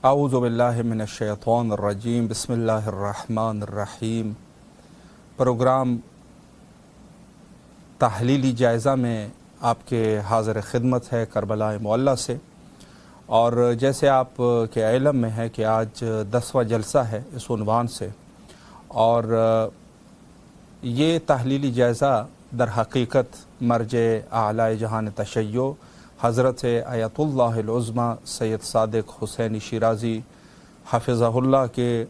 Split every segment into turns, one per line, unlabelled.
اعوذ باللہ من الشیطان الرجیم بسم اللہ الرحمن الرحیم۔ پروگرام تحلیلی جائزہ میں آپ کے حاضر خدمت ہے کربلا معلیٰ سے، اور جیسے آپ کے علم میں ہے کہ آج 10واں جلسہ ہے اس عنوان سے، اور یہ تحلیلی جائزہ در حقیقت مرجع اعلی جہان تشیع حضرت آیت اللہ العظمیٰ سید صادق حسینی شیرازی حفظہ اللہ کے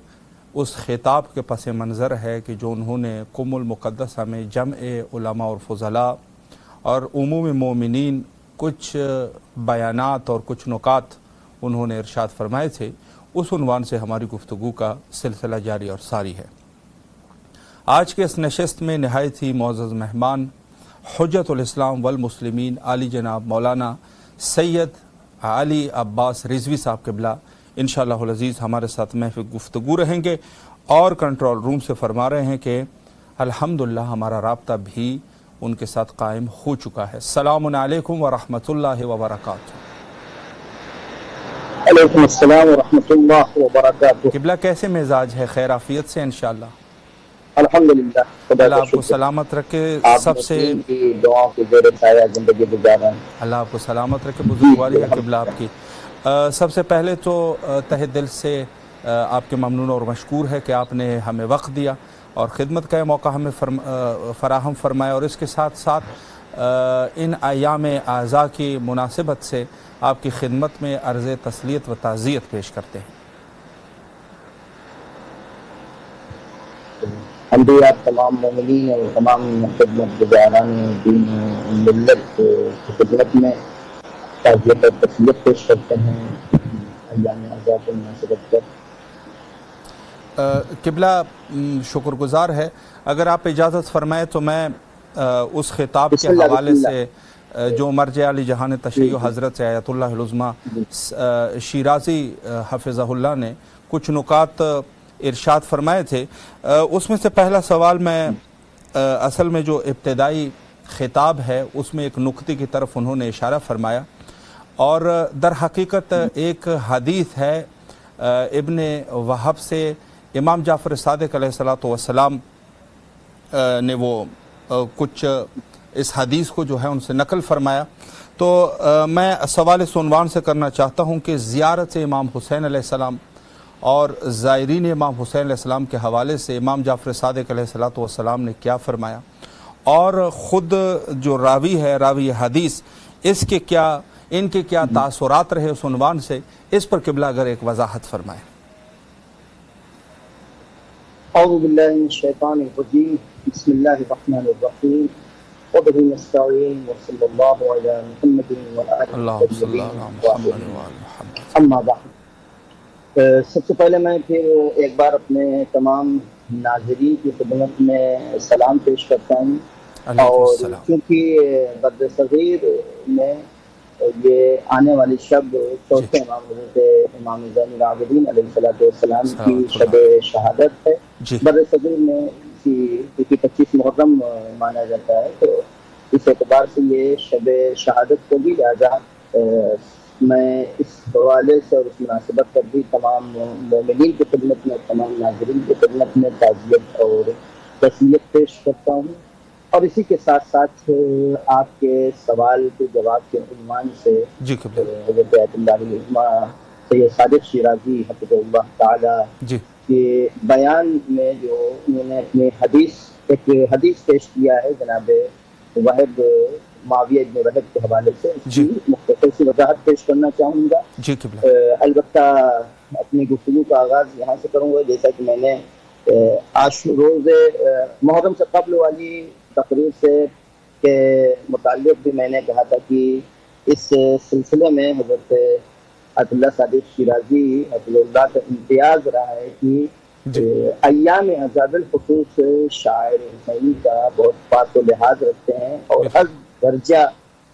اس خطاب کے پس منظر ہے کہ جو انہوں نے قم المقدسہ میں جمع علماء اور فضلاء اور عموم مومنین کچھ بیانات اور کچھ نکات انہوں نے ارشاد فرمائے تھے، اس عنوان سے ہماری گفتگو کا سلسلہ جاری اور ساری ہے۔ آج کے اس نشست میں نہایت ہی معزز مہمان حجت الاسلام والمسلمین علی جناب مولانا سید علی عباس رضوی صاحب قبلہ انشاءاللہ العزیز ہمارے ساتھ محفل گفتگو رہیں گے، اور کنٹرول روم سے فرما رہے ہیں کہ الحمدللہ ہمارا رابطہ بھی ان کے ساتھ قائم ہو چکا ہے۔ السلام علیکم ورحمۃ اللہ وبرکاتہ۔
علیکم السلام ورحمۃ اللہ وبرکاتہ۔
قبلہ کیسے مزاج ہے؟ خیر عافیت سے انشاءاللہ؟
الحمدللہ،
اللہ آپ کو سلامت رکھے، سب سے
دعاؤں کی زیر سایہ زندگی گزاریں۔
اللہ آپ کو سلامت رکھے، بزرگواری ہے قبلہ آپ کی۔ سب سے پہلے تو تہ دل سے آپ کے ممنون اور مشکور ہے کہ آپ نے ہمیں وقت دیا اور خدمت کا یہ موقع ہمیں فراہم فرمایا، اور اس کے ساتھ ساتھ ان ایام اعزاء کی مناسبت سے آپ کی خدمت میں عرض تسلیت و تعزیت پیش کرتے ہیں۔
ہم بھی آپ تمام مومنین اور تمام خدمت گزاران دین ملت کی خدمت میں تعزیت اور تسلیت پیش کرتے ہیں ایام اعزاء کی مناسبت پر۔
قبلہ شکر گزار ہے، اگر آپ اجازت فرمائے تو میں اس خطاب کے حوالے سے جو مرجع علی جہان تشیع حضرت آیت اللہ العظمیٰ شیرازی حفظہ اللہ نے کچھ نکات ارشاد فرمائے تھے، اس میں سے پہلا سوال میں اصل میں جو ابتدائی خطاب ہے اس میں ایک نکتے کی طرف انہوں نے اشارہ فرمایا، اور در حقیقت ایک حدیث ہے ابن وہب سے، امام جعفر صادق علیہ السلام نے وہ کچھ اس حدیث کو جو ہے ان سے نقل فرمایا، تو میں سوال اس عنوان سے کرنا چاہتا ہوں کہ زیارت امام حسین علیہ السلام اور زائرین امام حسین علیہ السلام کے حوالے سے امام جعفر صادق علیہ السلام نے کیا فرمایا، اور خود جو راوی ہے راوی حدیث ان کے کیا تاثرات رہے اس عنوان سے، اس پر قبلہ اگر ایک وضاحت فرمائیں۔
اعوذ باللہ من الشیطان الرجیم، بسم اللہ الرحمن الرحیم، وبہ نستعین، وصلی اللہ علی محمد
اللہم صلی اللہ علی محمد وعلی محمد۔
اما بعد، سب سے پہلے میں پھر ایک بار اپنے تمام ناظرین کی خدمت میں سلام پیش کرتا ہوں، اور کیونکہ برد صغیر میں یہ آنے والی شب چوتھے امام حضرت امام زین العابدین علیہ السلام کی شب شہادت ہے، برد صغیر میں کیونکہ 25 محرم مانا جاتا ہے، تو اس اعتبار سے یہ شب شہادت کو بھی، لہٰذا میں اس حوالے سے اور اس مناسبت پر بھی تمام مومنین کی خدمت میں، تمام ناظرین کی خدمت میں تعزیت اور تسلیت پیش کرتا ہوں، اور اسی کے ساتھ ساتھ آپ کے سوال کے جواب کے عنوان سے حضرت آیت اللہ العظمیٰ سید صادق شیرازی حفظہ اللہ تعالی کے بیان میں جو انہوں نے اپنی ایک حدیث پیش کیا ہے جناب وہب معاویہ ابن وہب کے حوالے سے، اس کی مختصر سی وضاحت پیش کرنا چاہوں گا۔ البتہ اپنی گفتگو کا آغاز یہاں سے کروں گا، جیسا کہ میں نے روز محرم سے قبل والی تقریر سے کے متعلق بھی میں نے کہا تھا کہ اس سلسلے میں حضرت آیت اللہ صادق شیرازی حفظہ اللہ کا امتیاز رہا ہے کہ ایام اعزاء بالخصوص شاعر حسینی کا بہت پاس و لحاظ رکھتے ہیں، اور ہر درجہ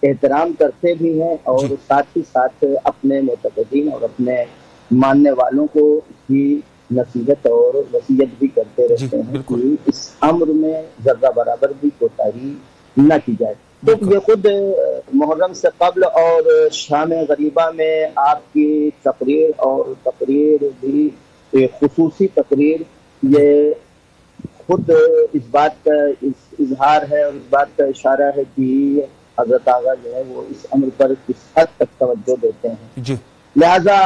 احترام کرتے بھی ہیں، اور ساتھ ہی ساتھ اپنے معتقدین اور اپنے ماننے والوں کو بھی نصیحت اور وصیت بھی کرتے رہتے ہیں کہ اس امر میں ذرہ برابر بھی کوتاہی نہ کی جائے۔ تو یہ خود محرم سے قبل اور شام غریبہ میں آپ کی تقریر اور تقریر بھی خصوصی تقریر یہ خود اس بات کا اظہار ہے اور اس بات کا اشارہ ہے کہ حضرت آغا جو ہے وہ اس امر پر کس حد تک توجہ دیتے ہیں.
جی
لہذا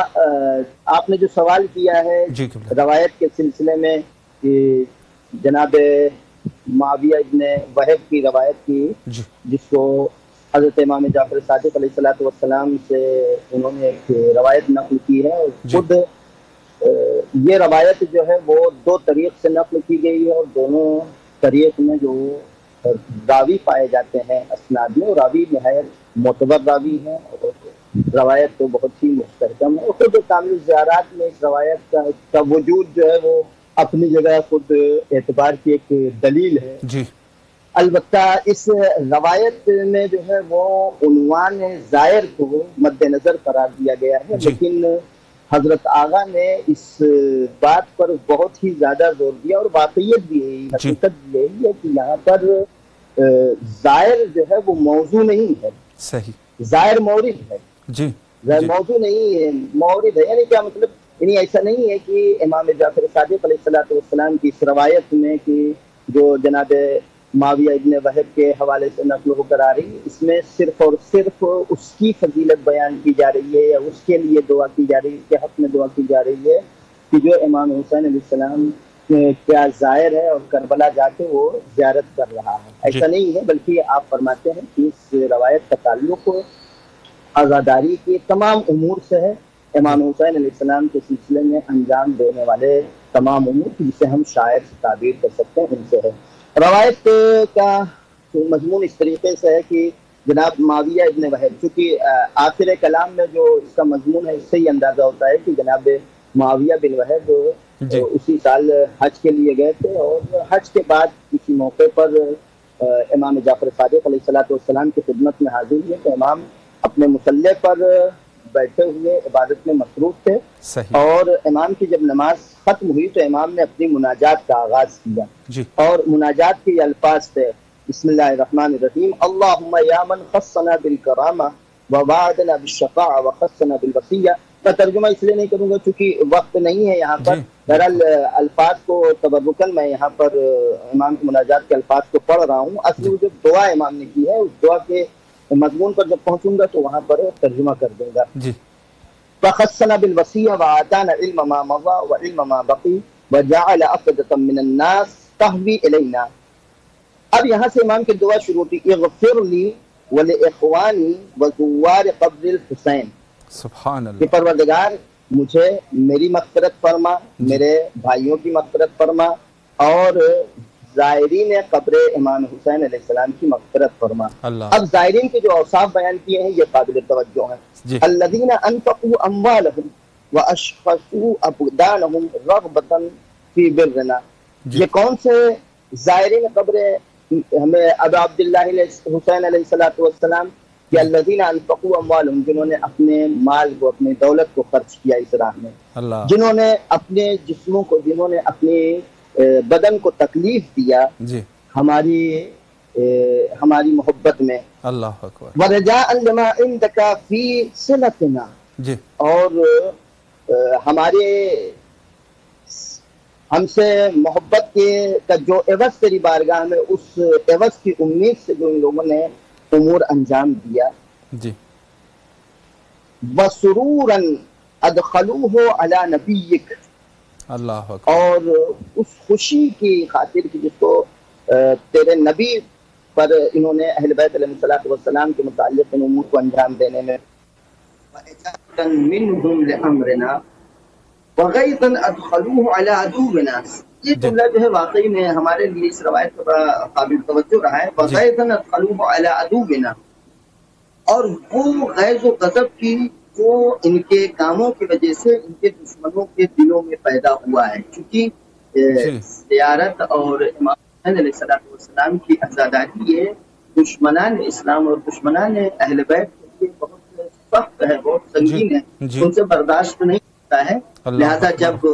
آپ نے جو سوال کیا ہے روایت کے سلسلے میں کہ جناب معاویہ ابن وہب کی روایت کی جس کو حضرت امام جعفر صادق علیہ السلام سے انہوں نے ایک روایت نقل کی ہے اور خود یہ روایت جو ہے وہ 2 طریق سے نقل کی گئی ہے اور دونوں طریق میں جو راوی پائے جاتے ہیں اسناد میں، راوی نہایت معتبر راوی ہیں اور روایت تو بہت ہی مستحکم ہے. اور خود کامل الزیارات میں اس روایت کا وجود جو ہے وہ اپنی جگہ خود اعتبار کی ایک دلیل ہے.
جی
البتہ اس روایت میں جو ہے وہ عنوان زائر کو مد نظر قرار دیا گیا ہے، لیکن حضرت آغا نے اس بات پر بہت ہی زیادہ زور دیا اور واقعیت بھی ہے، حقیقت بھی ہے کہ یہاں پر زائر جو ہے وہ موضوع نہیں ہے،
صحیح
زائر مورد ہے.
جی
زائر موضوع نہیں ہے، مورد ہے. یعنی کیا مطلب؟ یعنی ایسا نہیں ہے کہ امام جعفر صادق علیہ السلام کی اس روایت میں کہ جو جناب معاویہ ابن وہب کے حوالے سے نقل ہو کر آ رہی ہے، اس میں صرف اور صرف اس کی فضیلت بیان کی جا رہی ہے یا اس کے لیے دعا کی جا رہی ہے، اس کے حق میں دعا کی جا رہی ہے کہ جو امام حسین علیہ السلام کیا ظاہر ہے اور کربلا جا کے وہ زیارت کر رہا ہے. ایسا نہیں ہے، بلکہ آپ فرماتے ہیں کہ اس روایت کا تعلق عزاداری کے تمام امور سے ہے، امام حسین علیہ السلام کے سلسلے میں انجام دینے والے تمام امور جسے ہم شاعر سے تعبیر کر سکتے ہیں ان سے ہے. روایت کا مضمون اس طریقے سے ہے کہ جناب معاویہ ابن وہب، چونکہ آخر کلام میں جو اس کا مضمون ہے اس سے ہی اندازہ ہوتا ہے کہ جناب معاویہ بن وہب اسی سال حج کے لیے گئے تھے اور حج کے بعد کسی موقع پر امام جعفر صادق علیہ السلام کی خدمت میں حاضر ہوئے تو امام اپنے مصلی پر بیٹھے ہوئے عبادت میں مصروف تھے. اور امام کی جب نماز ختم ہوئی تو امام نے اپنی مناجات کا آغاز کیا اور مناجات کے الفاظ تھے بسم اللہ الرحمن الرحیم اللہم یا من خصنا بالکرامہ ووعدنا بالشفاعہ وخصنا بالوصیہ. میں ترجمہ اس لیے نہیں کروں گا چونکہ وقت نہیں ہے یہاں پر. بہرحال الفاظ کو تبرکن میں یہاں پر امام کی مناجات کے الفاظ کو پڑھ رہا ہوں. اصلی جو دعا امام نے کی ہے اس دعا کے مضمون پر جب پہنچوں گا تو وہاں پر ترجمہ کر دوں گا. فخصنا بالوصیہ وآتانا علم ما مضى وعلم ما بقي وجعل أفئدة من الناس تهوي إلينا. اب یہاں سے امام کی دعا شروع ہوتی اغفر لی ولإخوانی وزوار قبر الحسین.
سبحان اللہ.
کہ پروردگار مجھے میری مغفرت فرما، میرے بھائیوں کی مغفرت فرما اور زائرین قبر امام حسین علیہ السلام کی مغفرت فرما. اب زائرین کے جو اوصاف بیان کیے ہیں یہ قابل توجہ ہیں. الذین انفقوا اموالهم واشخصوا ابدانهم رغبۃ فی برنا. یہ کون سے زائرین قبر ہمیں ابا عبداللہ حسین علیہ السلام کہ الذین انفقوا اموالهم، جنہوں نے اپنے مال کو، اپنی دولت کو خرچ کیا اس راہ میں، جنہوں نے اپنے جسموں کو، جنہوں نے اپنی بدن کو تکلیف دیا ہماری محبت میں.
اللہ اکبر.
ورجاء لما عندک فی صلتنا. اور ہم سے محبت کا جو عوض تیری بارگاہ میں، اس عوض کی امید سے جو ان لوگوں نے امور انجام دیا. وسرورا ادخلوه علی نبیک.
اللہ اکبر.
اور اس خوشی کی خاطر کی جس کو تیرے نبی پر انہوں نے اہل بیت علیہ السلام کے متعلق ان امور کو انجام دینے میں منہم لامرنا وغیظا ادخلوه علی عدونا. یہ جملہ جو ہے واقعی میں ہمارے لیے اس روایت کا قابل توجہ رہا ہے. وغیظا ادخلوه علی عدونا. اور وہ غیظ و غضب کی جو ان کے کاموں کی وجہ سے ان کے دشمنوں کے دلوں میں پیدا ہوا ہے، کیونکہ زیارت اور امام حسین علیہ السلام کی عزاداری یہ دشمنان اسلام اور دشمنان اہل بیت کے لیے بہت سخت ہے، بہت سنگین ہے، ان سے برداشت نہیں ہوتا ہے. لہذا جب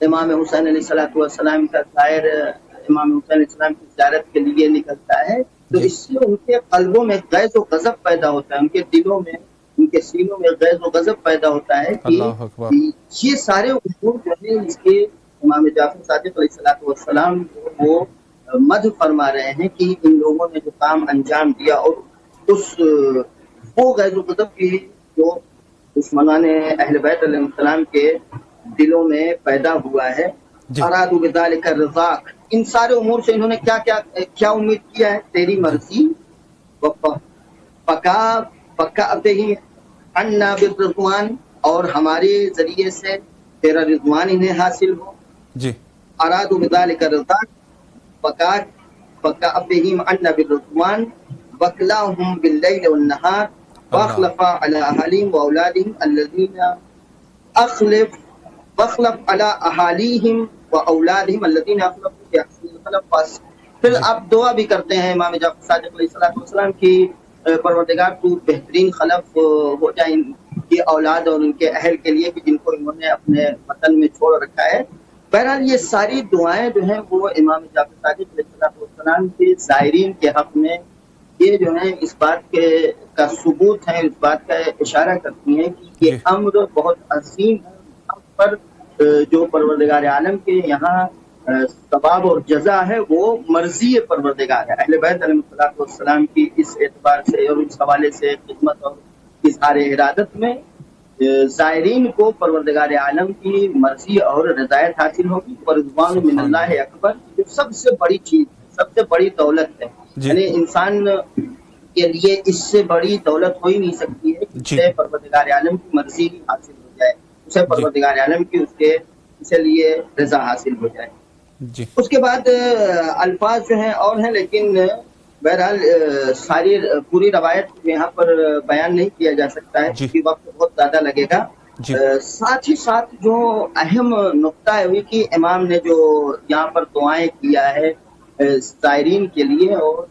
امام حسین علیہ السلام کا شاعر امام حسین علیہ السلام کی زیارت کے لیے نکلتا ہے تو اس سے ان کے قلبوں میں غیظ و غضب پیدا ہوتا ہے، ان کے دلوں میں، ان کے سینوں میں غیظ و غضب پیدا ہوتا ہے کہ یہ سارے امور جو ہے اس کے امام جعفر صادق علیہ السلام وہ مدح فرما رہے ہیں کہ ان لوگوں نے جو کام انجام دیا، اور اس وہ غیظ و غضب کی جو دشمنان اہل بیت علیہ السلام کے دلوں میں پیدا ہوا ہے، ارادوا بذلک الرضاک، ان سارے امور سے انہوں نے کیا امید کیا ہے؟ تیری مرضی، پکا بہی عنا بالرضوان، اور ہمارے ذریعے سے تیرا رضوان انہیں حاصل ہو.
جی
ارادوا بذلک الرضاک پکا بہی عنا بالرضوان وکلاہم باللیل والنہار واخلف علی اہالیم واولادہم الذین واخلف علی اہالیہم واولادہم الذین اخلفوا باحسن الخلق. پھر آپ دعا بھی کرتے ہیں امام جعفر صادق علیہ السلام کی پروردگار تو بہترین خلف ہو جائے ان کی اولاد اور ان کے اہل کے لیے کہ جن کو انہوں نے اپنے وطن میں چھوڑ رکھا ہے. بہرحال یہ ساری دعائیں جو ہیں وہ امام جعفر صادق علیہ السلام کے زائرین کے حق میں یہ جو ہے اس بات کا ثبوت ہے، اس بات کا اشارہ کرتی ہیں کہ یہ امر بہت عظیم ہے. ہم پر جو پروردگار عالم کے یہاں ثواب اور جزا ہے وہ مرضی پروردگار ہے. اہل بیت علیہ السلام کی اس اعتبار سے اور اس حوالے سے خدمت اور اظہار ارادت میں زائرین کو پروردگار عالم کی مرضی اور رضایت حاصل ہوگی. ورضوان من اللہ اکبر، جو سب سے بڑی چیز ہے، سب سے بڑی دولت ہے. یعنی انسان کے لیے اس سے بڑی دولت ہو ہی نہیں سکتی ہے کہ اسے پروردگار عالم کی مرضی حاصل ہو جائے، اسے پروردگار عالم کی اس کے لیے رضا حاصل ہو جائے. اس کے بعد الفاظ جو ہیں اور ہیں، لیکن بہرحال ساری پوری روایت یہاں پر بیان نہیں کیا جا سکتا ہے کیونکہ وقت بہت زیادہ لگے گا. ساتھ ہی ساتھ جو اہم نقطہ ہے وہ کہ امام نے جو یہاں پر دعائیں کیا ہے زائرین کے لیے، اور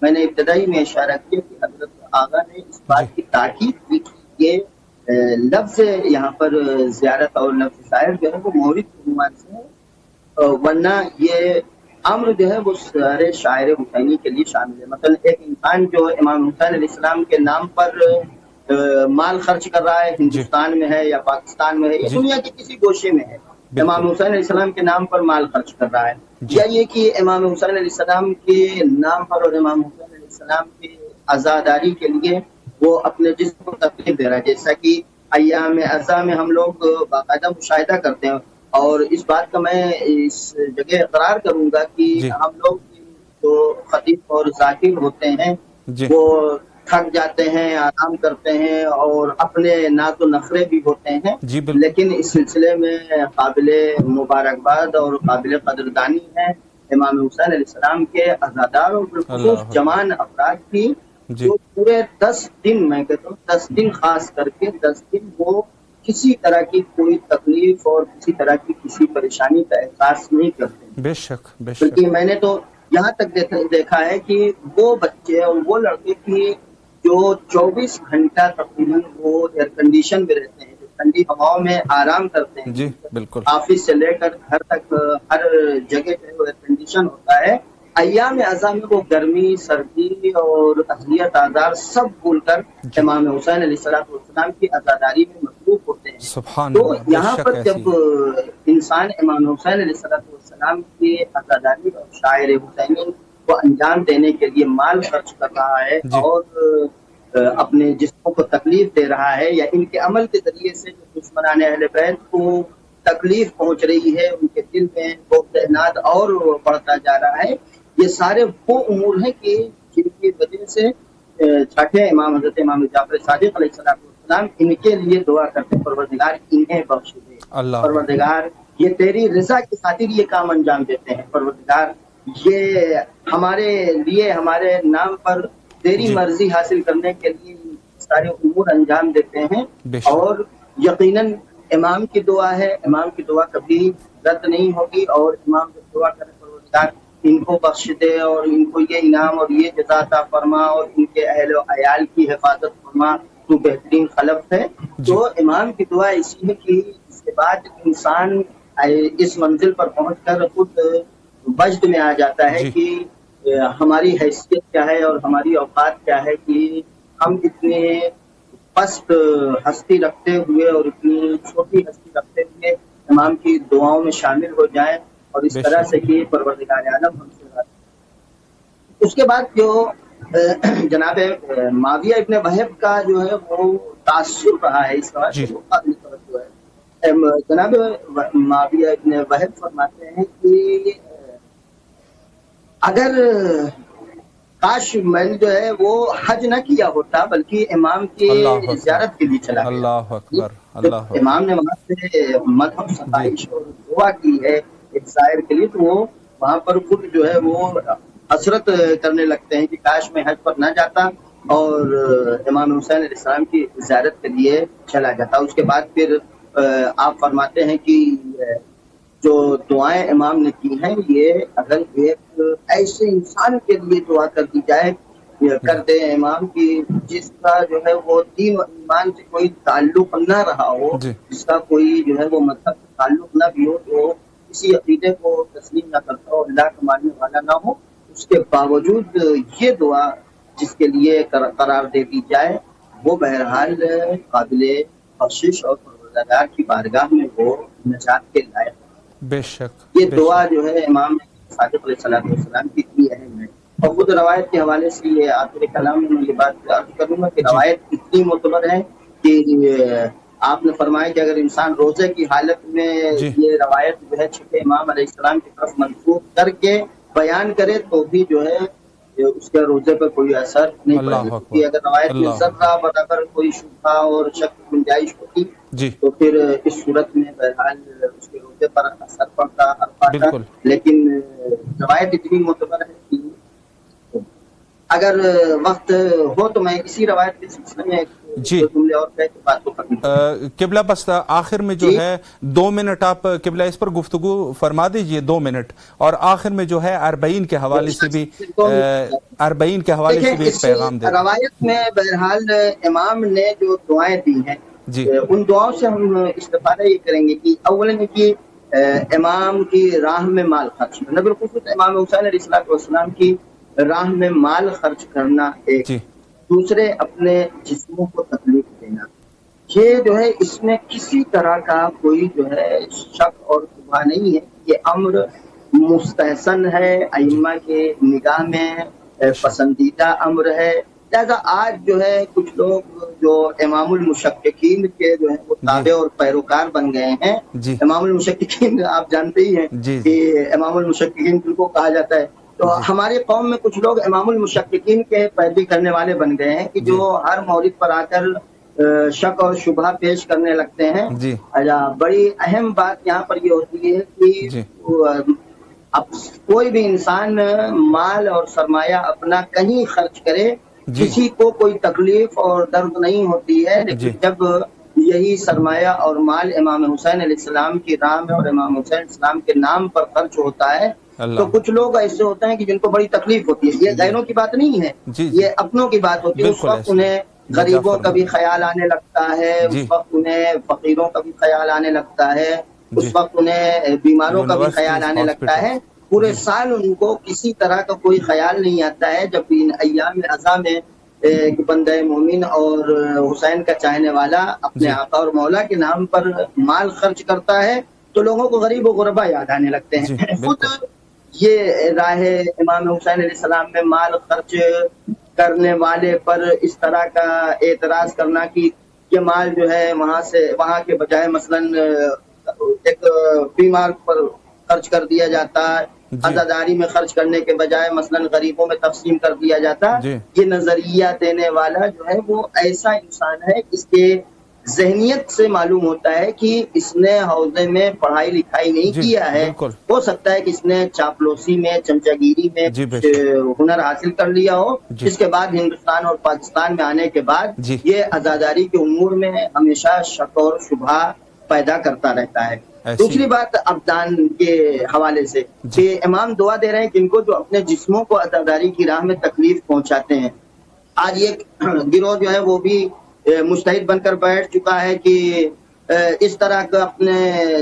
میں نے ابتدائی میں اشارہ کیا کہ حضرت آغا نے اس بات کی تاکید کی کہ یہ لفظ یہاں پر زیارت اور لفظ زائر جو ہے وہ مورد عنوان سے ہے، ورنہ یہ امر جو ہے وہ سارے شاعر حسینی کے لیے شامل ہے. مثلا ایک انسان جو امام حسین علیہ السلام کے نام پر مال خرچ کر رہا ہے، ہندوستان میں ہے یا پاکستان میں ہے یا دنیا کے کسی گوشے میں ہے، امام حسین علیہ السلام کے نام پر مال خرچ کر رہا ہے، یا یہ کہ امام حسین علیہ السلام کے نام پر اور امام حسین علیہ السلام کے عزاداری کے لیے وہ اپنے جسم کو تکلیف دے رہا ہے، جیسا کہ ایام عزا میں ہم لوگ باقاعدہ مشاہدہ کرتے ہیں. اور اس بات کا میں اس جگہ اقرار کروں گا کہ ہم لوگ جو خطیب اور ذاکر ہوتے ہیں وہ تھک جاتے ہیں، آرام کرتے ہیں اور اپنے ناز و نخرے بھی ہوتے ہیں، لیکن اس سلسلے میں قابل مبارکباد اور قابل قدردانی ہے امام حسین علیہ السلام کے عزادار اور بالخصوص جوان افراد کی جو پورے 10 دن، میں کہتا ہوں 10 دن خاص کر کے 10 دن وہ کسی طرح کی کوئی تکلیف اور کسی طرح کی کسی پریشانی کا احساس نہیں کرتے.
بے شک
کیونکہ میں نے تو یہاں تک دیکھا ہے کہ وہ بچے اور وہ لڑکے کی جو 24 گھنٹہ تقریباً وہ ایئر کنڈیشن میں رہتے ہیں، جو ٹھنڈی ہواؤں میں آرام کرتے ہیں،
جی بالکل،
آفس سے لے کر گھر تک ہر جگہ جو ہے وہ ایئر کنڈیشن ہوتا ہے. ایام اعزا میں وہ گرمی، سردی اور اذیت آزار سب بھول کر امام حسین علیہ السلام کی عزاداری میں مصروف ہوتے ہیں. تو یہاں پر جب انسان امام حسین علیہ السلام کی عزاداری اور شاعر حسینی کو انجام دینے کے لیے مال خرچ کر رہا ہے اور اپنے جسموں کو تکلیف دے رہا ہے، یا ان کے عمل کے ذریعے سے جو دشمنان اہل بیت کو تکلیف پہنچ رہی ہے، ان کے دل میں خوف اعناد اور بڑھتا جا رہا ہے، یہ سارے وہ امور ہیں کہ جن کی وجہ سے چھٹے امام حضرت امام جعفر صادق علیہ السلام ان کے لیے دعا کرتے ہیں، پروردگار انہیں بخش دے، پروردگار یہ تیری رضا کی خاطر یہ کام انجام دیتے ہیں، پروردگار یہ ہمارے لیے ہمارے نام پر تیری مرضی حاصل کرنے کے لیے سارے امور انجام دیتے ہیں. اور یقیناً امام کی دعا ہے، امام کی دعا کبھی رد نہیں ہوگی، اور امام جب دعا کرے پروردگار ان کو بخش دے اور ان کو یہ انعام اور یہ جزا عطا فرما اور ان کے اہل و عیال کی حفاظت فرما، تو بہترین خلف ہے. تو امام کی دعا اسی ہے کہ اس کے بعد انسان اس منزل پر پہنچ کر خود وجد میں آ جاتا ہے کہ ہماری حیثیت کیا ہے اور ہماری اوقات کیا ہے کہ ہم اتنے پست ہستی رکھتے ہوئے اور اتنی چھوٹی ہستی رکھتے ہوئے امام کی دعاؤں میں شامل ہو جائیں اور اس
بے
طرح
شک
سے کہ پروردگار عالم ہم سے راضی ہو۔ اس کے بعد جو جناب معاویہ ابن وہب کا جو ہے وہ تاثر رہا ہے اس سوال
جی
سے، وہ قابل توجہ ہے۔ جناب معاویہ ابن وہب فرماتے ہیں کہ اگر کاش میں نے جو ہے وہ حج نہ کیا ہوتا بلکہ امام کی
اللہ اکبر،
زیارت کے لیے چلا گیا۔
اللہ اکبر،
جو
اللہ اکبر،
امام نے وہاں سے مدح
جی
ستائش اور دعا کی ہے ایک شاعر کے لیے، تو وہ وہاں پر خود جو ہے وہ حسرت کرنے لگتے ہیں کہ کاش میں حج پر نہ جاتا اور امام حسین علیہ السلام کی زیارت کے لیے چلا جاتا۔ اس کے بعد پھر آپ فرماتے ہیں کہ جو دعائیں امام نے کی ہیں یہ اگر ایک ایسے انسان کے لیے دعا کر دی جائے کرتے ہیں امام کی جس کا جو ہے وہ دین و ایمان سے کوئی تعلق نہ رہا ہو،
جی
جس کا کوئی جو ہے وہ مذہب سے تعلق نہ بھی ہو، تو کسی عقیدے کو تسلیم نہ کرتا ہو، اللہ کا ماننے والا نہ ہو، اس کے باوجود یہ دعا جس کے لیے قرار دے دی جائے وہ بہرحال قابل بخشش اور پروردگار کی بارگاہ میں وہ نجات کے لائق۔
بے شک،
یہ
بے
دعا
شک،
جو ہے امام صادق علیہ السلام کی اتنی اہم ہے، اور خود روایت کے حوالے سے یہ آخر کلام میں یہ بات عرض کروں گا کہ
جی
روایت اتنی معتبر ہے کہ آپ نے فرمایا کہ اگر انسان روزے کی حالت میں
جی
یہ روایت جو ہے چھٹے امام علیہ السلام کی طرف منسوخ کر کے بیان کرے تو بھی جو ہے اس کے روزے پر کوئی اثر نہیں پڑے
اللہ
گا،
اکبر،
کیونکہ اگر روایت میں
اللہ
ذرہ برابر کوئی شبہ اور شک کی گنجائش ہوتی
جی
تو پھر اس صورت میں بہرحال اس کے روزے پر اثر پڑتا
بالکل،
لیکن روایت اتنی معتبر ہے کہ اگر وقت ہو تو میں اسی روایت کے سلسلے میں
جی
دو جملے اور کہہ کے بات کو ختم کروں۔
قبلہ بس آخر میں جو
جی
ہے 2 منٹ آپ قبلہ اس پر گفتگو فرما دیجئے، 2 منٹ، اور آخر میں جو ہے 40 کے حوالے سے بھی 40 کے حوالے سے بھی ایک پیغام دے دیں۔
روایت میں بہرحال امام نے جو دعائیں دی ہیں
جی
ان دعاؤں سے ہم استفادہ یہ کریں گے کہ اولاً کہ امام کی راہ میں مال خرچ کرنا، بالخصوص امام حسین علیہ السلام کی راہ میں مال خرچ کرنا ایک،
جی
دوسرے اپنے جسموں کو تکلیف دینا، یہ جو ہے اس میں کسی طرح کا کوئی جو ہے شک اور شبہ نہیں ہے، یہ امر مستحسن ہے،
جی
ائمہ کے نگاہ میں پسندیدہ امر ہے۔ لہذا آج جو ہے کچھ لوگ جو امام المشککین کے جو ہے وہ تابع اور پیروکار بن گئے ہیں۔
جی
امام المشککین آپ جانتے ہی ہیں
جی
کہ امام المشککین جن کو کہا جاتا ہے، تو ہماری قوم میں کچھ لوگ امام المشککین کے پیروی کرنے والے بن گئے ہیں کہ جو ہر مورد پر آ کر شک اور شبہ پیش کرنے لگتے ہیں۔
جی
بڑی اہم بات یہاں پر یہ ہوتی ہے کہ
جی
اب کوئی بھی انسان مال اور سرمایہ اپنا کہیں خرچ کرے،
جی
کسی کو کوئی تکلیف اور درد نہیں ہوتی ہے،
جی
لیکن جب یہی سرمایہ اور مال امام حسین علیہ السلام کی راہ میں اور امام حسین علیہ السلام کے نام پر خرچ ہوتا ہے تو
اللہ
کچھ لوگ ایسے ہوتے ہیں کہ جن کو بڑی تکلیف ہوتی ہے۔ یہ غیروں کی بات نہیں ہے،
جی جی
یہ اپنوں کی بات ہوتی ہے۔ اس
بالکل
وقت
ایسے
انہیں غریبوں کا بھی خیال آنے لگتا ہے،
جی
اس وقت انہیں فقیروں کا بھی خیال آنے لگتا ہے،
جی
اس وقت انہیں بیماروں کا بھی خیال آنے لگتا ہے۔ پورے
جی
سال ان کو کسی طرح کا کوئی خیال نہیں آتا ہے، جب ان ایام عزا میں ایک بندہ مومن اور حسین کا چاہنے والا اپنے
جی
آقا اور مولا کے نام پر مال خرچ کرتا ہے تو لوگوں کو غریب و غربا یاد آنے لگتے
جی
ہیں۔ خود
بالکل
یہ راہ امام حسین علیہ السلام میں مال خرچ کرنے والے پر اس طرح کا اعتراض کرنا کہ یہ مال جو ہے وہاں کے بجائے مثلاً ایک بیمار پر خرچ کر دیا جاتا ہے، عزاداری میں خرچ کرنے کے بجائے مثلاً غریبوں میں تقسیم کر دیا جاتا،
جی
یہ نظریہ دینے والا جو ہے وہ ایسا انسان ہے، اس کے ذہنیت سے معلوم ہوتا ہے کہ اس نے حوزے میں پڑھائی لکھائی نہیں
جی
کیا ہے۔
بالکل
ہو سکتا ہے کہ اس نے چاپلوسی میں چمچہ گیری میں
جی بے
کچھ
شک
ہنر حاصل کر لیا ہو،
جی
جس کے بعد ہندوستان اور پاکستان میں آنے کے بعد
جی
یہ عزاداری کے امور میں ہمیشہ شک اور شبہ پیدا کرتا رہتا ہے۔
ایسی
دوسری بات ابدان کے حوالے سے
جی
کہ امام دعا دے رہے ہیں جن کو جو اپنے جسموں کو عزاداری کی راہ میں تکلیف پہنچاتے ہیں۔ آج یہ گروہ جو ہے وہ بھی مجتہد بن کر بیٹھ چکا ہے کہ اس طرح کا اپنے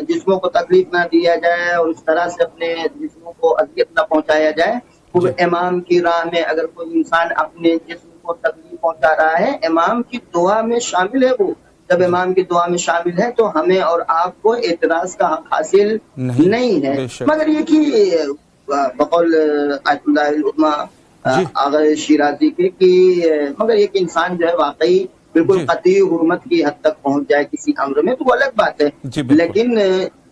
جسموں کو تکلیف نہ دیا جائے اور اس طرح سے اپنے جسموں کو اذیت نہ پہنچایا جائے۔ امام کی راہ میں اگر کوئی انسان اپنے جسم کو تکلیف پہنچا رہا ہے، امام کی دعا میں شامل ہے وہ. جب امام کی دعا میں شامل ہے تو ہمیں اور آپ کو اعتراض کا حق حاصل نہیں ہے. مگر یہ کہ بقول آیت اللہ العظمیٰ آغا شیرازی کے کہ مگر ایک انسان جو ہے واقعی بالکل قطعی حرمت کی حد تک پہنچ جائے کسی امر میں تو وہ الگ بات ہے. لیکن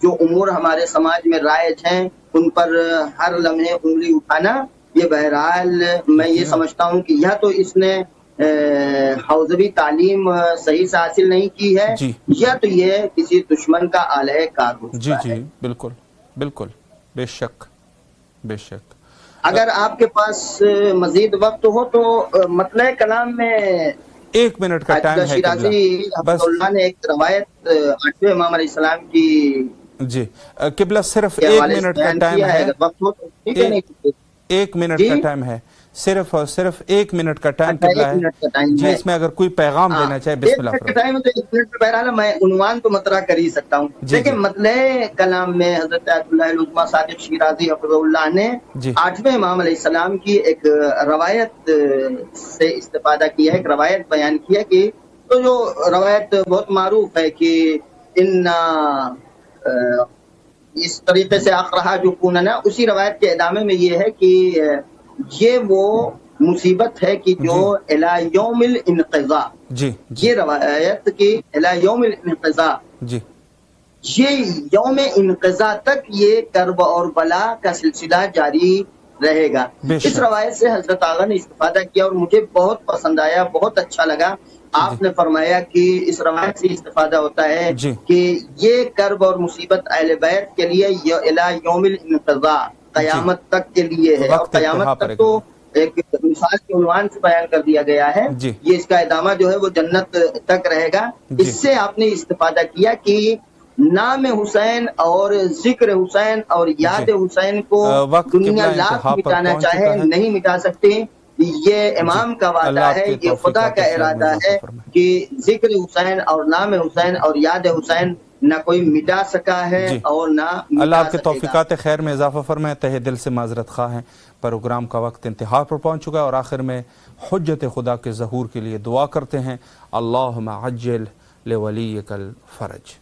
جو امور ہمارے سماج میں رائج ہیں ان پر ہر لمحے انگلی اٹھانا، یہ بہرحال میں یہ سمجھتا ہوں کہ یا تو اس نے حوزوی تعلیم صحیح سے حاصل نہیں کی ہے، یا تو یہ کسی دشمن کا آلہ کار ہو چکا ہے.
جی بالکل بالکل، بے شک بے شک.
اگر آپ کے پاس مزید وقت ہو تو مطلع کلام میں
1 منٹ کا ٹائم ہے.
شیرازی حفظ اللہ نے ایک روایت 8ویں امام علیہ السلام کی
جی قبلہ صرف 1 منٹ کا ٹائم ہے. 1 منٹ کا ٹائم ہے، صرف اور صرف 1 منٹ کا ٹائم قبلہ ہے جی. اس میں اگر کوئی پیغام دینا چاہے بسم اللہ فرمائیں.
بہرحال میں عنوان تو مطرح کر ہی سکتا ہوں. دیکھیں مطلع کلام میں حضرت آیت اللہ العظمیٰ صادق شیرازی حفظ اللہ نے 8ویں امام علیہ السلام کی ایک روایت سے استفادہ کیا ہے، ایک روایت بیان کیا کہ تو جو روایت بہت معروف ہے کہ اس طریقے سے اخرہا جو کوننا، اسی روایت کے ادامے میں یہ ہے کہ یہ وہ مصیبت ہے کہ جو الی یوم الانقضاء، یہ روایت کی الی یوم الانقضاء، یہ یوم انقضاء تک یہ کرب اور بلا کا سلسلہ جاری رہے گا. اس روایت سے حضرت آغا نے استفادہ کیا اور مجھے بہت پسند آیا، بہت اچھا لگا. آپ نے فرمایا کہ اس روایت سے استفادہ ہوتا ہے کہ یہ کرب اور مصیبت اہل بیت کے لیے الی یوم الانقضاء، قیامت تک کے لیے ہے، اور قیامت تک تو ایک مثال کے عنوان سے بیان کر دیا گیا ہے. یہ اس کا ادامہ جو ہے وہ جنت تک رہے گا. اس سے آپ نے استفادہ کیا کہ نام حسین اور ذکر حسین اور یاد حسین کو دنیا لاکھ مٹانا چاہے نہیں مٹا سکتے. یہ امام کا وعدہ ہے، یہ خدا کا ارادہ ہے کہ ذکر حسین اور نام حسین اور یاد حسین نہ کوئی مٹا سکا ہے اور نہ
اللہ آپ کے توفیقات خیر میں اضافہ فرمائے. تہ دل سے معذرت خواہ ہیں، پروگرام کا وقت انتہا پر پہنچ چکا ہے اور آخر میں حجت خدا کے ظہور کے لیے دعا کرتے ہیں. اللہم عجل لولیک الفرج.